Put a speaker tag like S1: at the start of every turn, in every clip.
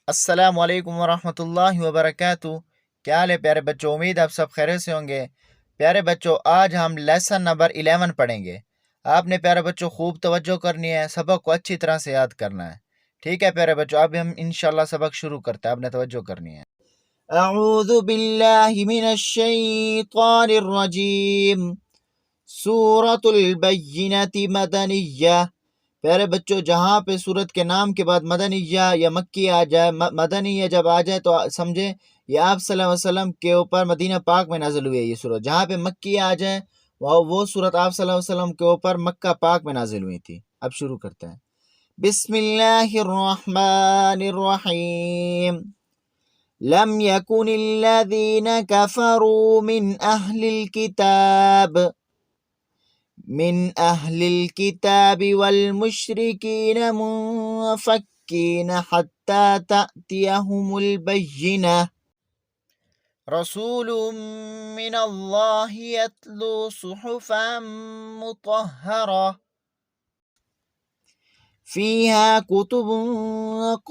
S1: السلام علیکم ورحمۃ اللہ وبرکاتہ۔ کیا حال ہے پیارے بچوں؟ امید آپ سب خیریت سے ہوں گے۔ پیارے بچوں، آج ہم لیسن نمبر 11 پڑھیں گے۔ آپ نے پیارے بچوں خوب توجہ کرنی ہے، سبق کو اچھی طرح سے یاد کرنا ہے۔ ٹھیک ہے پیارے بچوں، اب ہم انشاءاللہ سبق شروع کرتے ہیں، آپ نے توجہ کرنی ہے۔ اعوذ باللہ من الشیطان الرجیم۔ سورۃ البینۃ مدنیہ۔ پیارے بچوں، جہاں پہ سورت کے نام کے بعد مدنیہ یا مکی آ جائے، مدنیہ جب آ جائے تو سمجھیں یہ آپ صلی اللہ علیہ وسلم کے اوپر مدینہ پاک میں نازل ہوئی ہے یہ سورت۔ جہاں پہ مکی آ جائے وہ سورت آپ صلی اللہ علیہ وسلم کے اوپر مکہ پاک میں نازل ہوئی تھی۔ اب شروع کرتے ہیں۔ بسم اللہ الرحمن الرحیم۔ لم یکن الذین کفروا من أهل الكتاب والمشركين منفكين حتى تأتيهم البينة رسول من الله يتلو صحفا مطهرة فيها كتب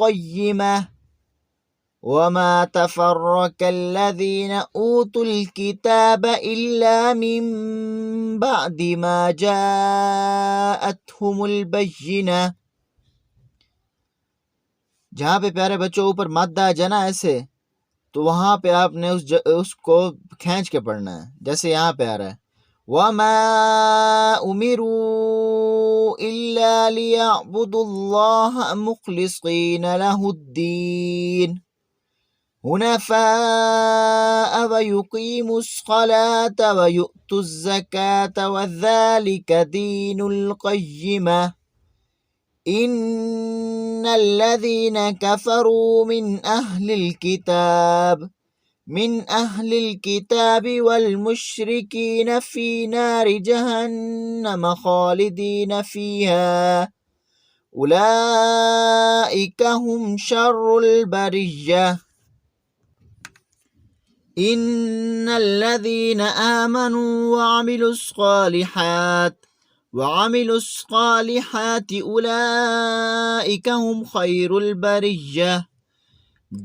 S1: قيمة وما تفرق الذين أوتوا الكتاب إلا من بعد ما جاءتهم البينة۔ جہاں پہ پیارے بچوں اوپر مادہ جنا ایسے تو وہاں پہ آپ نے اس کو کھینچ کے پڑھنا ہے، جیسے یہاں پہ آ رہا ہے وَمَا أُمِرُوا إِلَّا لِيَعْبُدُوا اللَّهَ مُخْلِصِينَ لَهُ الدِّينَ حنفاء ويقيموا الصلاة ويؤتوا الزكاة وذلك دين القيمة إن الذين كفروا من أهل الكتاب والمشركين في نار جهنم خالدين فيها أولئك هم شر البرية إن الذين آمنوا وعملوا الصالحات أولئك هم خير البرية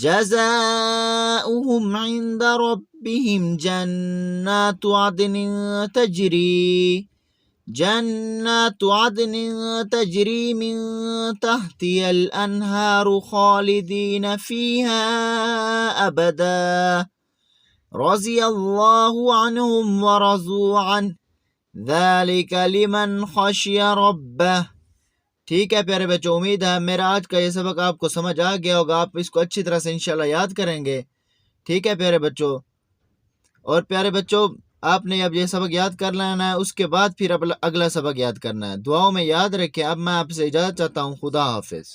S1: جزاؤهم عند ربهم جنات عدن تجري من تحتها الأنهار خالدين فيها أبدا رضي الله عنهم ورضوا عنه ذلك لمن خشي ربه۔ ٹھیک ہے پیارے بچوں، امید ہے میرا آج کا یہ سبق آپ کو سمجھ آ گیا ہوگا، آپ اس کو اچھی طرح سے انشاءاللہ یاد کریں گے۔ ٹھیک ہے پیارے بچوں، اور پیارے بچوں آپ نے اب یہ سبق یاد کر لینا ہے، اس کے بعد پھر اگلا سبق یاد کرنا ہے۔ دعاؤں میں یاد رکھیں۔ اب میں آپ سے اجازت چاہتا ہوں، خدا حافظ۔